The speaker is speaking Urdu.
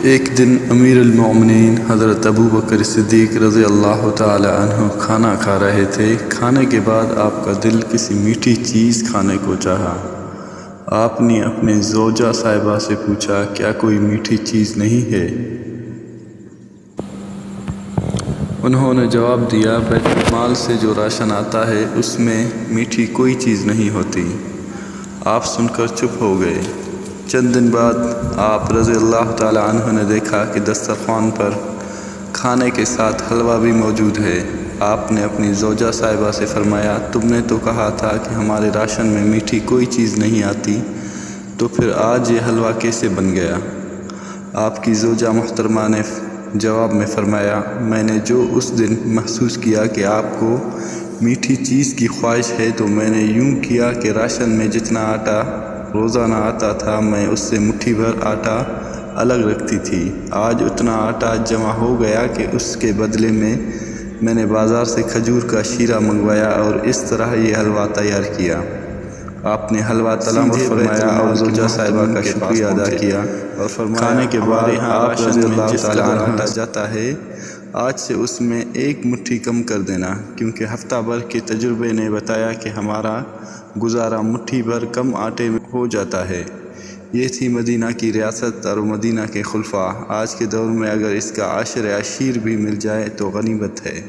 ایک دن امیر المومنین حضرت ابو بکر صدیق رضی اللہ تعالی عنہ کھانا کھا رہے تھے۔ کھانے کے بعد آپ کا دل کسی میٹھی چیز کھانے کو چاہا۔ آپ نے اپنے زوجہ صاحبہ سے پوچھا، کیا کوئی میٹھی چیز نہیں ہے؟ انہوں نے جواب دیا، بیت المال سے جو راشن آتا ہے اس میں میٹھی کوئی چیز نہیں ہوتی۔ آپ سن کر چپ ہو گئے۔ چند دن بعد آپ رضی اللہ تعالی عنہ نے دیکھا کہ دسترخوان پر کھانے کے ساتھ حلوہ بھی موجود ہے۔ آپ نے اپنی زوجہ صاحبہ سے فرمایا، تم نے تو کہا تھا کہ ہمارے راشن میں میٹھی کوئی چیز نہیں آتی، تو پھر آج یہ حلوہ کیسے بن گیا؟ آپ کی زوجہ محترمہ نے جواب میں فرمایا، میں نے جو اس دن محسوس کیا کہ آپ کو میٹھی چیز کی خواہش ہے، تو میں نے یوں کیا کہ راشن میں جتنا آٹا روزانہ آتا تھا میں اس سے مٹھی بھر آٹا الگ رکھتی تھی۔ آج اتنا آٹا جمع ہو گیا کہ اس کے بدلے میں نے بازار سے کھجور کا شیرہ منگوایا اور اس طرح یہ حلوہ تیار کیا۔ آپ نے حلوہ تلام فرمایا اور زوجہ صاحبہ کا شکریہ ادا کیا اور فرمایا، کھانے کے بعد آپ رضی اللہ تعالی عنہ جاتا ہے، آج سے اس میں ایک مٹھی کم کر دینا، کیونکہ ہفتہ بھر کے تجربے نے بتایا کہ ہمارا گزارا مٹھی بھر کم آٹے میں ہو جاتا ہے۔ یہ تھی مدینہ کی ریاست اور مدینہ کے خلفاء۔ آج کے دور میں اگر اس کا عشر عشیر بھی مل جائے تو غنیمت ہے۔